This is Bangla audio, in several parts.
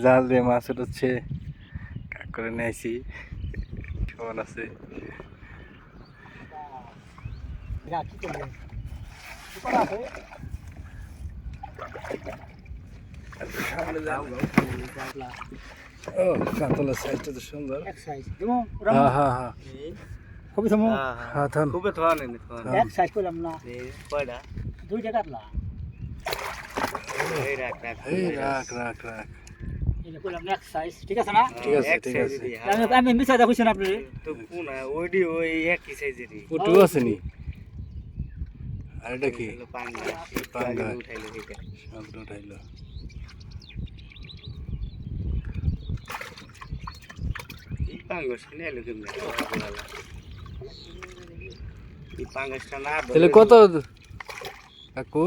জাল দিয়ে মাছ উঠছে, কাক করে নিয়েছি, কেমন আছে? ও কাতলের সাইজটা তো সুন্দর। হ্যাঁ হ্যাঁ হ্যাঁ খুবই থামো হ্যাঁ থাম। খুবই থানে এক সাইজ করলাম না কয়টা দুইটা কাটলা এই রাখ রাখ এই রাখ রাখ রাখ। এই যে করলাম এক সাইজ ঠিক আছে না? ঠিক আছে এক ঠিক সাইজ আছে। দি আমি মিশাই দেখুছেন আপনি তো কোন ওইডি ওই একই সাইজেরই পুটু আছে নি? আর এটা কি? পাঙ্গা পাঙ্গা। উঠাইলো এটা সামনে উঠাইলো। এই পাঙ্গাস নিয়ে এলো কেমনে এই পাঙ্গাসটা না তাহলে কত কাকু?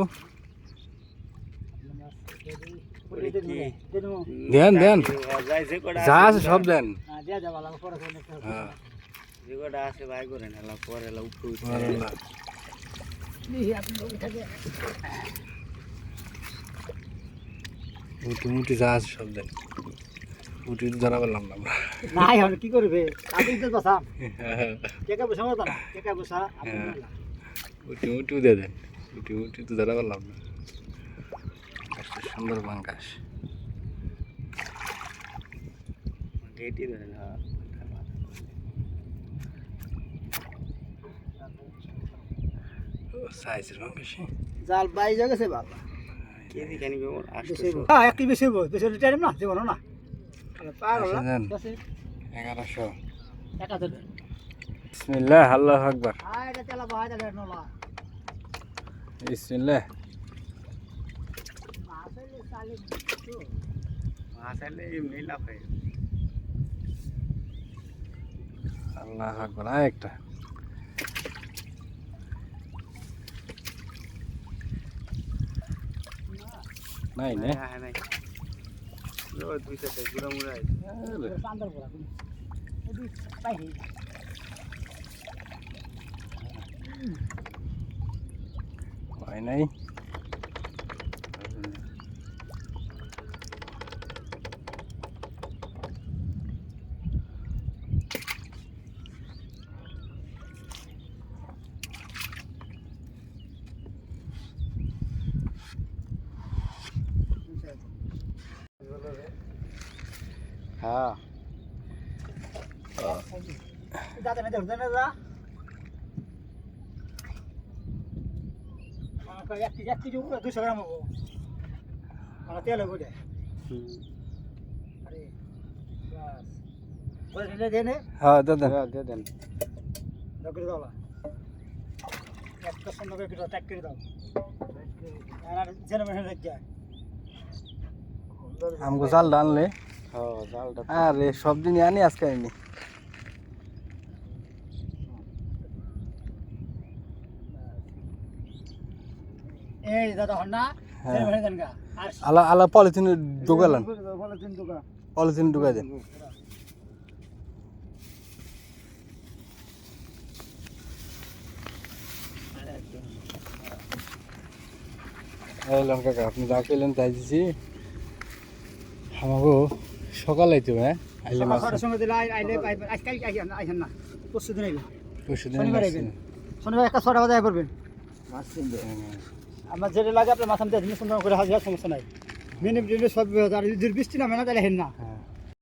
দেন দেন, যাইছে কোডা যা আছে সব দেন। হ্যাঁ যে কোডা আছে ভাই করে নালা পরে লা উপরে উঠে আল্লাহ। মুটি মুটি যা আছে সব দেন। মুটি তো ধরা পেলাম না আমরা। না এখন কি করবে আপনি তো বসা কেকা বসা মত না কেকা বসা আপনি মুটি মুটিও দিয়ে দেন। মুটি মুটি তো ধরা পেলাম না। একটা সুন্দর বাঙ্গাস। গেটি ধরে না সাইজের বাঙ্গাস। জাল বাই গেছে বাবা কেজি খানি গো হ্যাঁ একই বেশি হইব বেশি টাইম না জীবন না পাগল না দেন বসে 1100। টাকা দেবে বিসমিল্লাহ আল্লাহু আকবার। আয় এটা চালা বাহাই দে নলা বিসমিল্লাহ। আসলে সালে তো আসলে এমনি লাফাই আল্লাহু আকবার। আর একটা নাই না? হ্যাঁ নাই ও দুই সাথে গুড়া মুড়াই সান্দর পড়া এদি পাই হে হয় নাই। হ্যাঁ দাদা না দেখ না যা আমাকে এক কেজি উপরে 200 গ্রাম হবো আমার তেল হবে আরে বাস বলে দেনে হ্যাঁ দাদা দিয়ে দেন দেখে দাও একটা সুন্দর করে কিলো ট্যাগ করে দাও আর জেনে মনে দেখ যায় আমগো জাল ডাললে। হ্যাঁ জালটা আরে সব দিন আনি আজকে আনি। এই দাদা হন না জেনে মনে দেন গা আর আলা আলা পলিথিন ঢুকালেন। বলে দিন তো গা পলিথিন ঢুকাই দেন। এই লঙ্কা কাকা আপনি যা কইলেন তাই দিছি। আমাগো সকালে তো হ্যাঁ আইলে মাছ সকালের সঙ্গে দিলে আইলে আজকাল আইছেন না পরশু দিন আইবেন পরশুদিন শনিবার আইবেন শনিবার একটা 6টা বাজে করবেন মাছ কিনবে আমার যেটা লাগে আপনি মাছ আনতে দিন সুন্দর করে হাজির সমস্যা নাই মিনিট সব আর যদি বৃষ্টি নামে না তাহলে হেন না